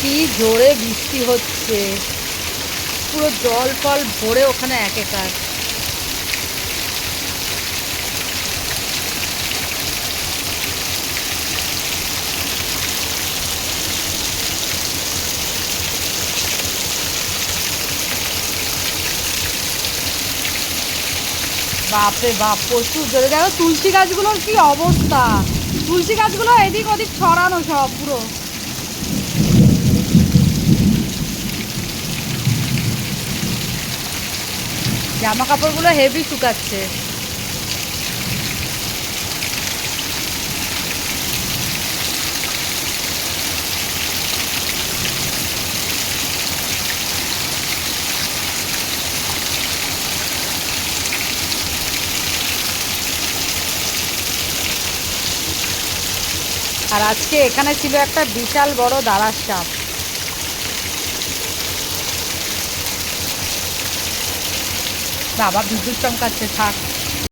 কি জোরে বৃষ্টি হচ্ছে, পুরো জল ফল ভরে ওখানে একেকার। বাপরে বাপ, প্রচুর জোরে। দেখো তুলসী গাছগুলোর কি অবস্থা, তুলসী গাছগুলো এদিক ওদিক ছড়ানো সব পুরো। জামা কাপড়গুলো হেভি শুকাচ্ছে। আর আজকে এখানে ছিল একটা বিশাল বড় দাঁড়ার সাপ। বাবা বিদ্যুৎ চমকাচ্ছে, থাক।